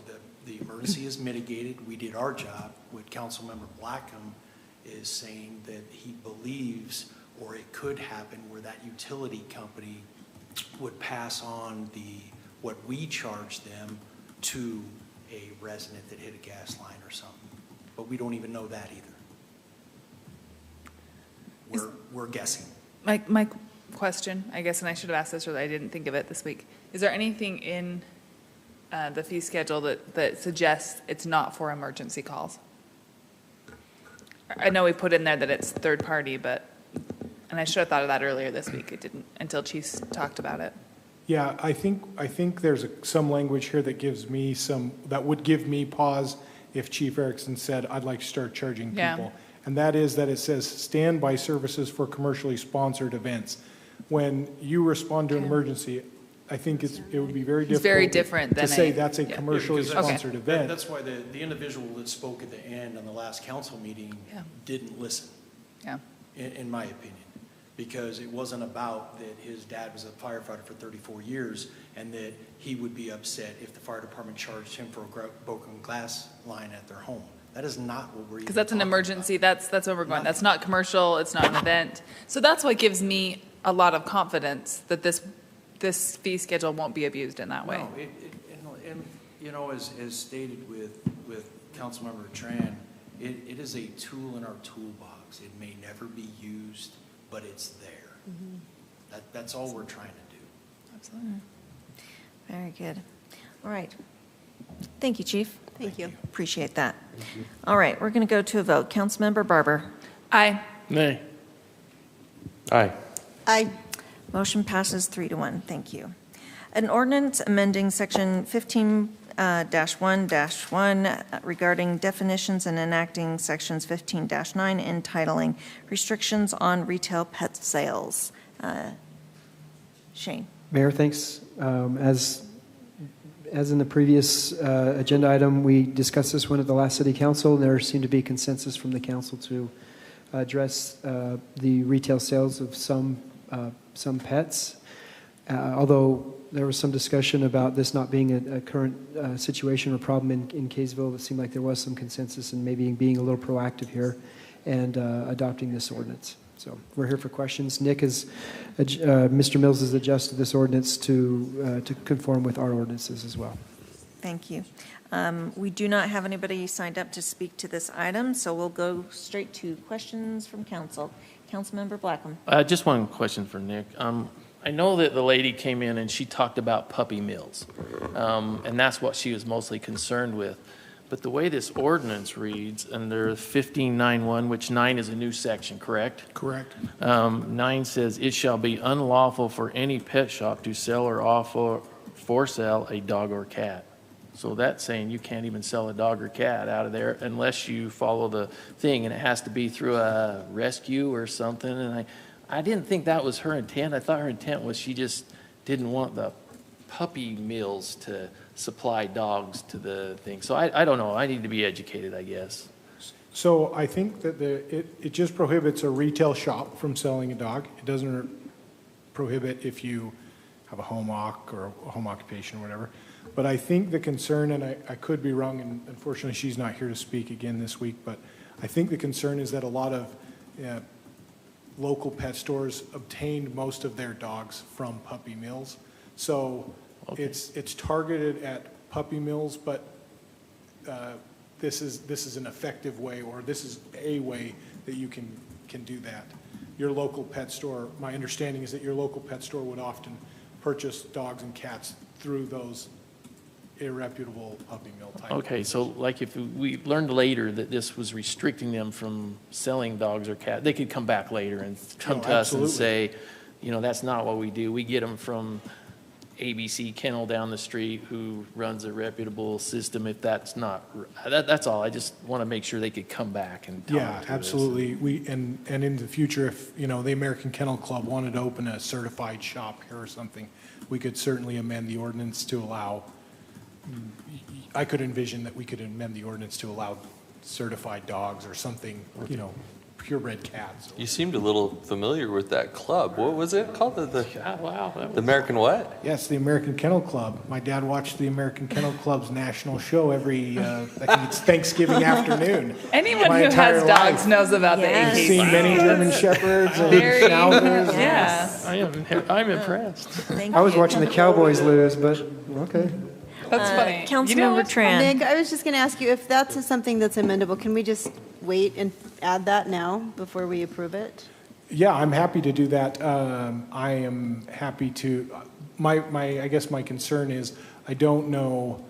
the emergency is mitigated. We did our job. What Councilmember Blackham is saying that he believes, or it could happen, where that utility company would pass on what we charge them to a resident that hit a gas line or something. But we don't even know that either. We're guessing. My question, I guess, and I should have asked this or I didn't think of it this week. Is there anything in the fee schedule that suggests it's not for emergency calls? I know we put in there that it's third party, and I should have thought of that earlier this week. It didn't until Chief talked about it. Yeah, I think there's some language here that would give me pause if Chief Erickson said, I'd like to start charging people. Yeah. And that is that it says standby services for commercially sponsored events. When you respond to an emergency, I think it would be very difficult. It's very different than to say that's a commercially because sponsored event. That's why the individual that spoke at the end on the last council meeting didn't listen, in my opinion. Because it wasn't about that his dad was a firefighter for 34 years and that he would be upset if the fire department charged him for a broken glass line at their home. That is not what we're even Because that's an talking emergency. about. That's where we're going. Nothing. That's not commercial. It's not an event. So that's what gives me a lot of confidence that this fee schedule won't be abused in that way. No, and you know, as stated with Councilmember Tran, it is a tool in our toolbox. It may never be used, but it's there. That's all we're trying to do. Absolutely. Very good. All right. Thank you, Chief. Thank you. Appreciate that. All right, we're going to go to a vote. Councilmember Barber. Aye. Nay. Aye. I, Motion passes 3-1. Thank you. An ordinance amending Section 15-1-1 regarding definitions and enacting Sections 15-9 entitling restrictions on retail pet sales. Shane. Mayor, thanks. As in the previous agenda item, we discussed this one at the last city council. There seemed to be consensus from the council to address the retail sales of some pets. Although there was some discussion about this not being a current situation or problem in Kaysville, it seemed like there was some consensus and maybe being a little proactive here and adopting this ordinance. So we're here for questions. Mr. Mills has adjusted this ordinance to conform with our ordinances as well. Thank you. We do not have anybody signed up to speak to this item, so we'll go straight to questions from council. Councilmember Blackham. Just one question for Nick. I know that the lady came in and she talked about puppy mills, and that's what she was mostly concerned with. But the way this ordinance reads under 15-9-1, which 9 is a new section, correct? Correct. 9 says, it shall be unlawful for any pet shop to sell or offer for sale a dog or cat. So that's saying you can't even sell a dog or cat out of there unless you follow the thing, and it has to be through a rescue or something. And I didn't think that was her intent. I thought her intent was she just didn't want the puppy mills to supply dogs to the thing. So I don't know. I need to be educated, I guess. So I think that it just prohibits a retail shop from selling a dog. It doesn't prohibit if you have a home occ or a home occupation or whatever. But I think the concern, and I could be wrong, and unfortunately she's not here to speak again this week, but I think the concern is that a lot of local pet stores obtained most of their dogs from puppy mills. So okay. It's targeted at puppy mills, but this is an effective way, or this is a way that you can do that. Your local pet store, my understanding is that your local pet store would often purchase dogs and cats through those irreputable puppy mill type. Okay, so like if we learned later that this was restricting them from selling dogs or cats, they could come back later and come to us and say, that's not what we do. We get them from ABC Kennel down the street who runs a reputable system. If that's not, that's all. I just want to make sure they could come back and talk yeah, to absolutely. us. We and in the future, if the American Kennel Club wanted to open a certified shop here or something, we could certainly amend the ordinance to allow. I could envision that we could amend the ordinance to allow certified dogs or something, purebred cats. You seemed a little familiar with that club. What was it called? Wow. The American what? Yes, the American Kennel Club. My dad watched the American Kennel Club's national show every, I think it's Thanksgiving afternoon. Anyone My who entire has dogs life. knows about Yes. the I've AKC. seen many German Shepherds and Very- Schnauzers. Yeah. I'm impressed. Thank I was you. watching the Cowboys lose, but, okay. That's funny. Councilmember Tran. Nick, I was just going to ask you, if that's something that's amendable, can we just wait and add that now before we approve it? Yeah, I'm happy to do that. I am happy to, I guess my concern is, I don't know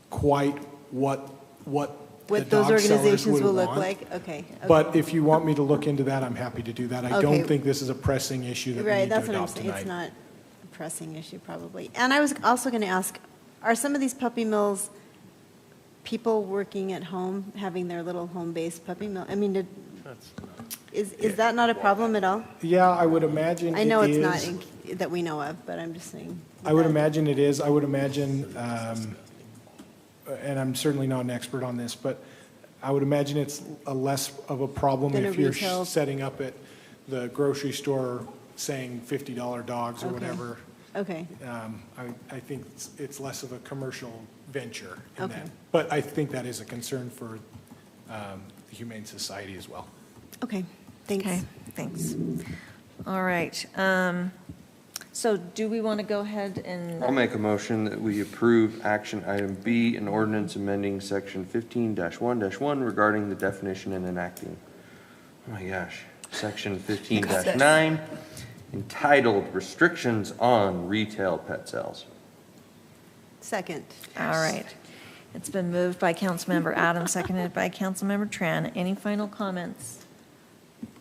quite what the What those dog sellers organizations would will look want. like? Okay. But if you want me to look into that, I'm happy to do that. I Okay. don't think this is a pressing issue that we Right, need to that's what I'm adopt saying. It's tonight. not a pressing issue, probably. And I was also going to ask, are some of these puppy mills people working at home, having their little home-based puppy mill? I mean, is that not a problem at all? Yeah, I would imagine I know it it's not is. that we know of, but I'm just saying. I would imagine it is. I would imagine, and I'm certainly not an expert on this, but I would imagine it's a less of a problem Than a if you're retail- setting up at the grocery store saying $50 dogs or Okay. whatever. Okay, I think it's less of a commercial venture in Okay. that. But I think that is a concern for the Humane Society as well. okay, thanks. Okay, thanks. All right. So do we want to go ahead and? I'll make a motion that we approve action item B, an ordinance amending section 15-1-1 regarding the definition and enacting. Oh my gosh, section 15-9, entitled Restrictions on Retail Pet Sales. Second. All right. It's been moved by Councilmember Adams, seconded by Councilmember Tran. Any final comments?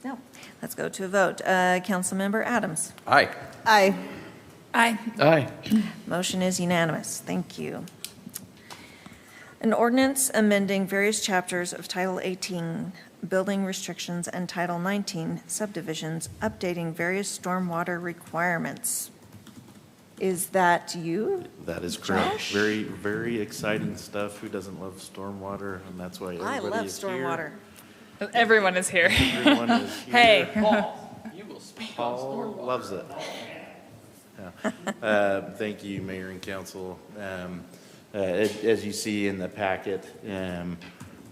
No. Let's go to a vote. Councilmember Adams. Aye. Aye. Aye. Aye. Motion is unanimous. Thank you. An ordinance amending various chapters of Title 18, Building Restrictions, and Title 19, Subdivisions, updating various stormwater requirements. Is that you? That is correct. Josh? Very, very exciting stuff. Who doesn't love stormwater? And that's why I everybody love is here. stormwater. Everyone is here. Everyone is here. Hey. Paul loves it. Thank you, Mayor and Council. As you see in the packet,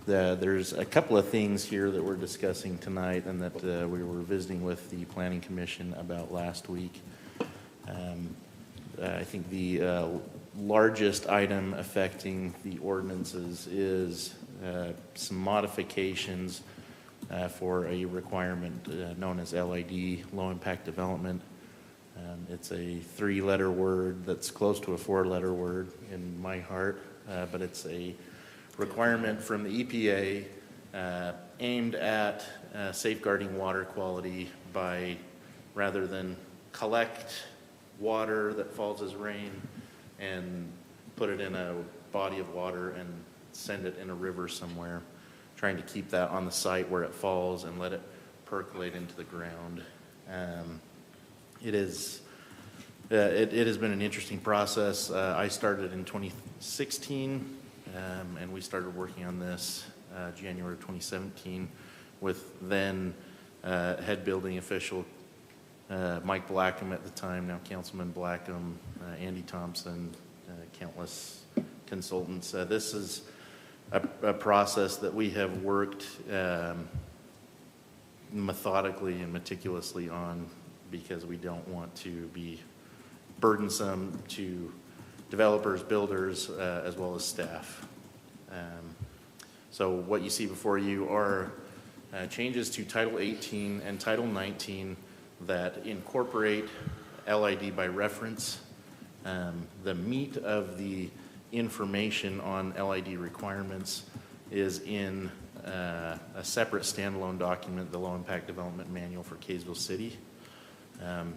there's a couple of things here that we're discussing tonight and that we were visiting with the Planning Commission about last week. I think the largest item affecting the ordinances is some modifications for a requirement known as LID, Low Impact Development. It's a three-letter word that's close to a four-letter word in my heart, but it's a requirement from the EPA aimed at safeguarding water quality by, rather than collect water that falls as rain and put it in a body of water and send it in a river somewhere, trying to keep that on the site where it falls and let it percolate into the ground. It has been an interesting process. I started in 2016, and we started working on this January of 2017 with then head building official Mike Blackham at the time, now Councilman Blackham, Andy Thompson, countless consultants. This is a process that we have worked methodically and meticulously on because we don't want to be burdensome to developers, builders, as well as staff. So what you see before you are changes to Title 18 and Title 19 that incorporate LID by reference. The meat of the information on LID requirements is in a separate standalone document, the Low Impact Development Manual for Kaysville City,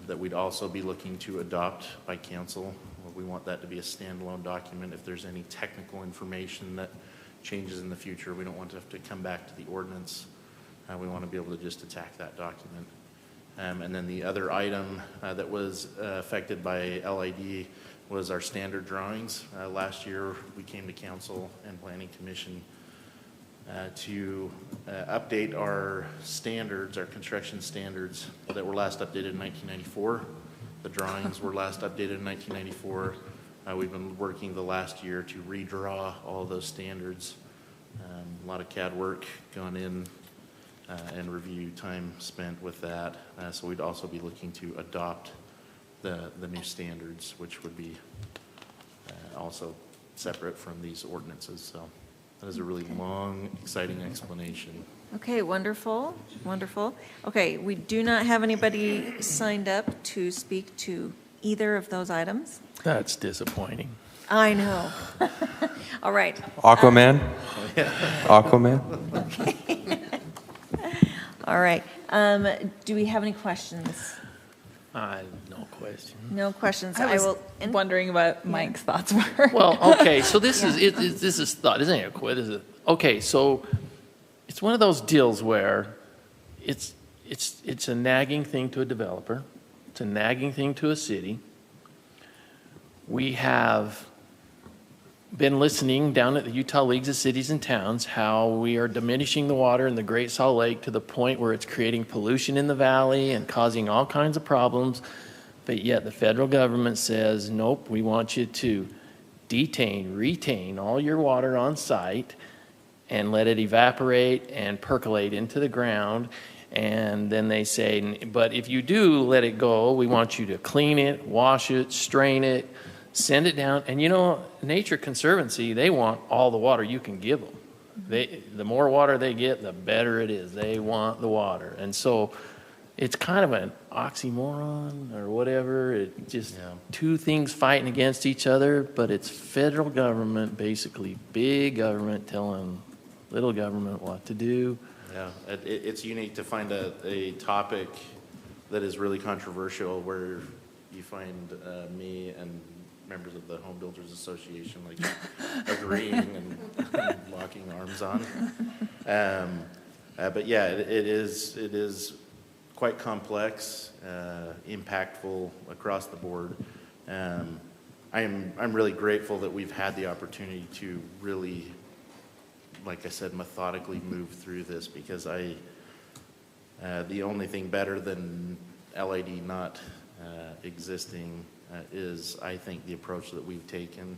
that we'd also be looking to adopt by council. We want that to be a standalone document. If there's any technical information that changes in the future, we don't want to have to come back to the ordinance. We want to be able to just attack that document. And then the other item that was affected by LID was our standard drawings. Last year, we came to council and planning commission to update our standards, our construction standards that were last updated in 1994. The drawings were last updated in 1994. We've been working the last year to redraw all those standards. A lot of CAD work gone in and review time spent with that. So we'd also be looking to adopt the new standards, which would be also separate from these ordinances. So that is a really long, exciting explanation. Okay, wonderful, wonderful. Okay, we do not have anybody signed up to speak to either of those items. That's disappointing. I know. All right. Aquaman? Aquaman? All right. Do we have any questions? No question. No questions. I was wondering what Mike's thoughts were. Well, okay, so this is this is thought. This ain't a quit, is it? Okay, so it's one of those deals where it's a nagging thing to a developer. It's a nagging thing to a city. We have been listening down at the Utah Leagues of Cities and Towns how we are diminishing the water in the Great Salt Lake to the point where it's creating pollution in the valley and causing all kinds of problems. But yet the federal government says, nope, we want you to retain all your water on site and let it evaporate and percolate into the ground. And then they say, but if you do let it go, we want you to clean it, wash it, strain it, send it down. And you know, Nature Conservancy, they want all the water you can give them. The more water they get, the better it is. They want the water. And so it's kind of an oxymoron or whatever. It just two things fighting against each other, but it's federal government, basically big government telling little government what to do. Yeah, it's unique to find a topic that is really controversial where you find me and members of the Home Builders Association like agreeing and locking arms on. But yeah, it is quite complex, impactful across the board. I'm really grateful that we've had the opportunity to really, like I said, methodically move through this, because the only thing better than LID not existing is, I think, the approach that we've taken.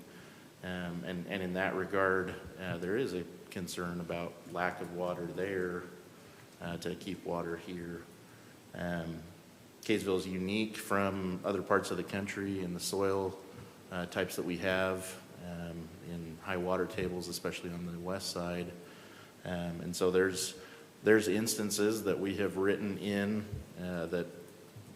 And in that regard, there is a concern about lack of water there to keep water here. Kaysville is unique from other parts of the country in the soil types that we have in high water tables, especially on the west side. And so there's instances that we have written in that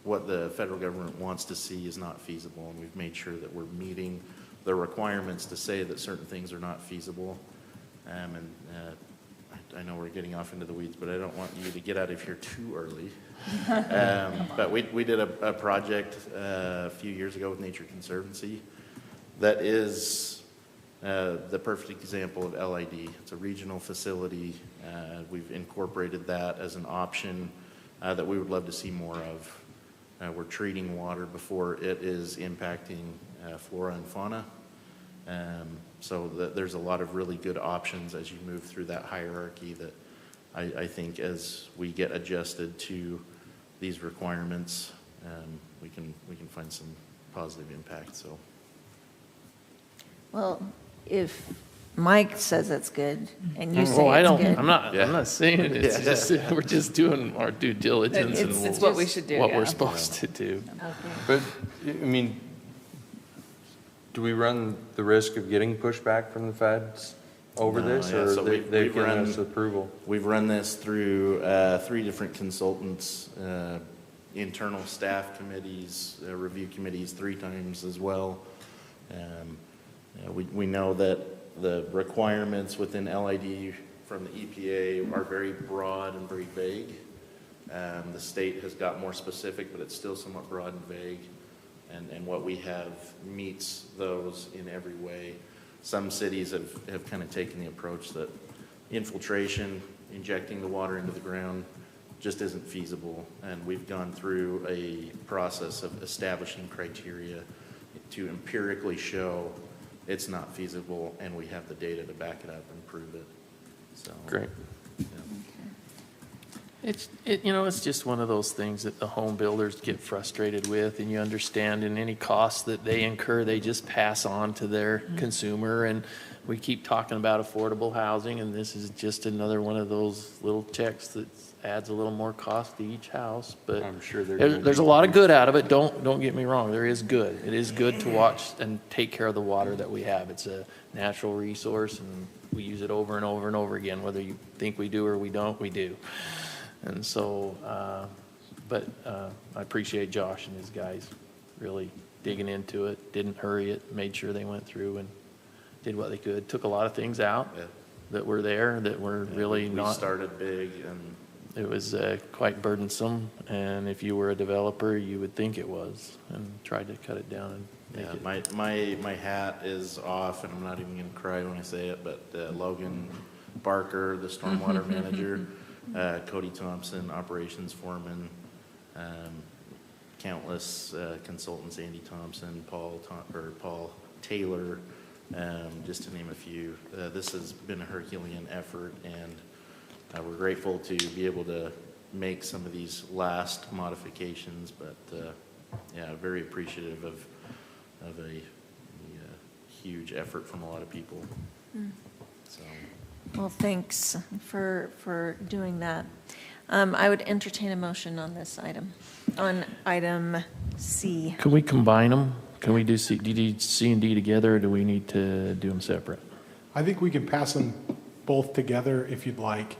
what the federal government wants to see is not feasible, and we've made sure that we're meeting the requirements to say that certain things are not feasible. I know we're getting off into the weeds, but I don't want you to get out of here too early. But we did a project a few years ago with Nature Conservancy that is the perfect example of LID. It's a regional facility. We've incorporated that as an option that we would love to see more of. We're treating water before it is impacting flora and fauna. So there's a lot of really good options as you move through that hierarchy that I think as we get adjusted to these requirements, we can find some positive impact. So. Well, if Mike says it's good and you say good. I'm not saying it. It's just, we're just doing our due diligence It's what we should do. What we're supposed to do. Okay. But, I mean, do we run the risk of getting pushback from the feds over this, or so they've given us approval? We've run this through 3 different consultants, internal staff committees, review committees 3 times as well. We know that the requirements within LID from the EPA are very broad and very vague. The state has got more specific, but it's still somewhat broad and vague. And what we have meets those in every way. Some cities have kind of taken the approach that infiltration, injecting the water into the ground, just isn't feasible. And we've gone through a process of establishing criteria to empirically show it's not feasible, and we have the data to back it up and prove it. So, Great. It's just one of those things that the home builders get frustrated with, and you understand, and any costs that they incur, they just pass on to their consumer. And we keep talking about affordable housing, and this is just another one of those little checks that adds a little more cost to each house. But I'm sure there's a lot of good out of it. Don't get me wrong. There is good. It is good to watch and take care of the water that we have. It's a natural resource, and we use it over and over and over again. Whether you think we do or we don't, we do. And so, I appreciate Josh and his guys really digging into it, didn't hurry it, made sure they went through and did what they could. Took a lot of things out that were there that were really we not. started big, and It was quite burdensome, and if you were a developer, you would think it was, and tried to cut it down and make it. my hat is off, and I'm not even going to cry when I say it, but Logan Barker, the stormwater manager, Cody Thompson, operations foreman, countless consultants, Andy Thompson, Paul Taylor, just to name a few. This has been a Herculean effort, and we're grateful to be able to make some of these last modifications, but very appreciative of a huge effort from a lot of people. So. Well, thanks for doing that. I would entertain a motion on this item, on item C. Can we combine them? Can we do C and D together, or do we need to do them separate? I think we can pass them both together if you'd like.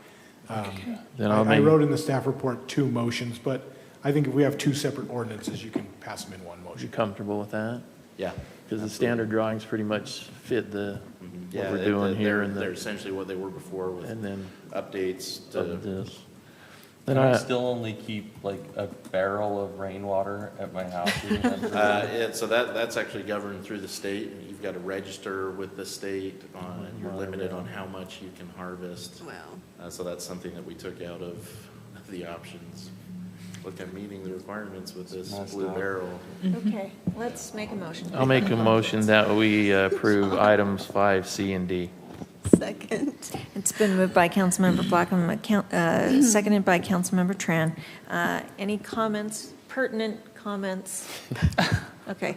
Then I wrote in the staff report 2 motions, but I think if we have 2 separate ordinances, you can pass them in one You motion. comfortable with that? Yeah. Because the standard drawings pretty much fit what we're doing here, and they're essentially what they were before with and then updates of to. this. Can Then I I still only keep like a barrel of rainwater at my house? So that's actually governed through the state. You've got to register with the state on, and you're limited on how much you can harvest. Wow. So that's something that we took out of the options. Look, I'm meeting the requirements with this blue barrel. Okay, let's make a motion. I'll make a motion that we approve items 5, C, and D. Second. It's been moved by Councilmember Blackham, seconded by Councilmember Tran. Any comments, pertinent comments? Okay.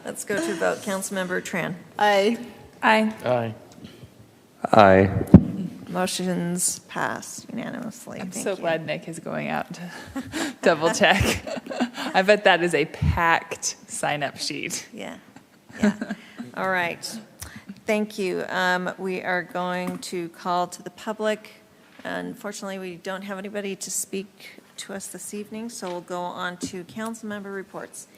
Let's go to a vote. Councilmember Tran. Aye. Aye. Aye. Motion's passed unanimously. I'm Thank so you. glad Nick is going out to double check. I bet that is a packed sign-up sheet. Yeah. All right. Thank you. We are going to call to the public. Unfortunately, we don't have anybody to speak to us this evening, so we'll go on to council member reports.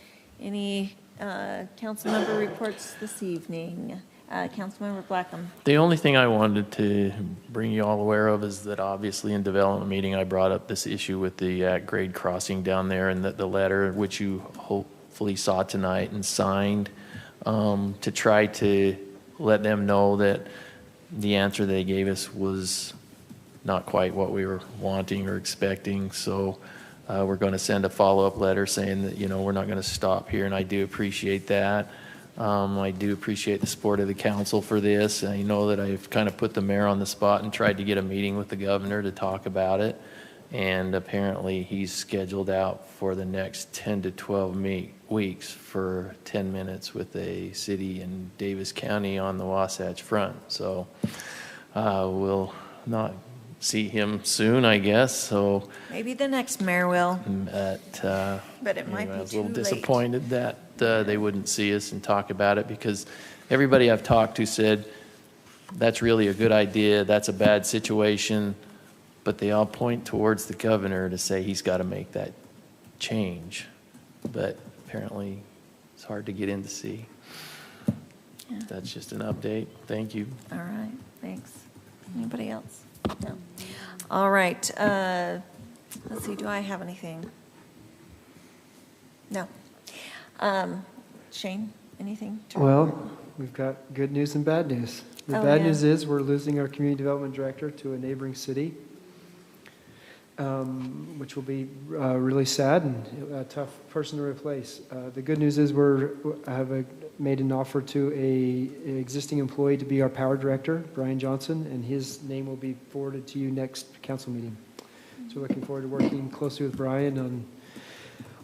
Any council member reports this evening? Councilmember Blackham. The only thing I wanted to bring you all aware of is that obviously in development meeting, I brought up this issue with the grade crossing down there, and that the letter, which you hopefully saw tonight and signed, to try to let them know that the answer they gave us was not quite what we were wanting or expecting. So we're going to send a follow-up letter saying that, we're not going to stop here, and I do appreciate that. I do appreciate the support of the council for this. I know that I've kind of put the mayor on the spot and tried to get a meeting with the governor to talk about it. And apparently he's scheduled out for the next 10 to 12 weeks for 10 minutes with a city in Davis County on the Wasatch Front. So we'll not see him soon, I guess. So Maybe the next mayor will, but it might I be was a too little late. disappointed that they wouldn't see us and talk about it, because everybody I've talked to said, that's really a good idea, that's a bad situation, but they all point towards the governor to say he's got to make that change. But apparently, it's hard to get in to see. Yeah. That's just an update. Thank you. All right, thanks. Anybody else? No. All right, let's see, do I have anything? No. Shane, anything? to report? Well, we've got good news and bad news. The Oh, bad yeah. news is we're losing our community development director to a neighboring city. which will be really sad and a tough person to replace. The good news is I have made an offer to an existing employee to be our power director, Brian Johnson, and his name will be forwarded to you next council meeting. So we're looking forward to working closely with Brian on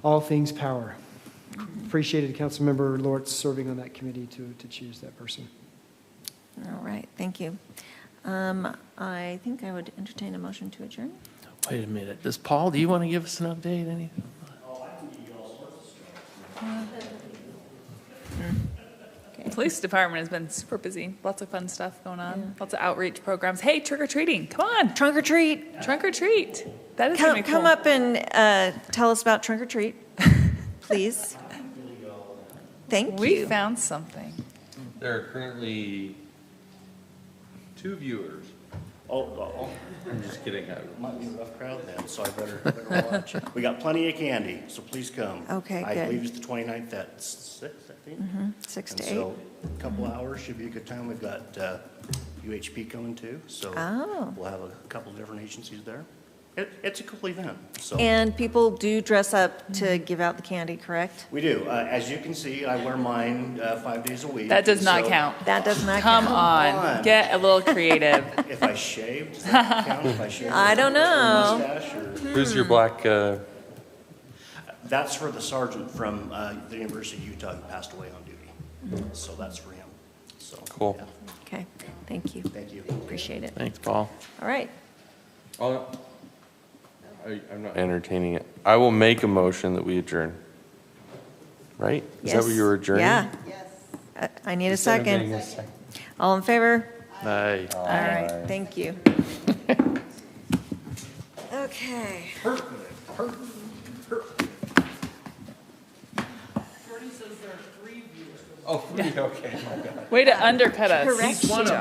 all things power. Appreciated Councilmember Lortz serving on that committee to choose that person. All right, thank you. I think I would entertain a motion to adjourn. Wait a minute. Paul, do you want to give us an update? Anything? The police department has been super busy. Lots of fun stuff going on. Lots of outreach programs. Hey, trick-or-treating. Come on. Trunk or treat. Trunk or treat. That is going to be cool. Come up and tell us about trunk or treat, please. Thank We you. found something. There are currently 2 viewers. Oh, I'm just kidding. might be a rough crowd then, so I better watch. We got plenty of candy, so please come. Okay, I good. believe it's the 29th at 6, I think. 6 And to 8. so a couple hours should be a good time. We've got UHP coming too, so Oh. we'll have a couple different agencies there. It's a cool event, so. And people do dress up to give out the candy, correct? We do. As you can see, I wear mine 5 days a week. That does not so count. That does not Come count. on. Get a little creative. If I shave, does that count? If I shave I don't know. mustache or? Who's your black, That's for the sergeant from the University of Utah who passed away on duty. So that's for him. So, Cool. yeah. Okay, thank you. Thank you. Appreciate it. Thanks, Paul. All right. I'm not entertaining it. I will make a motion that we adjourn. Right? Is that what Yes. you were adjourning? Yeah. Yes. I need a second. All in favor? Bye. All right, thank you. Okay. Oh, okay. Way to undercut us. Correct.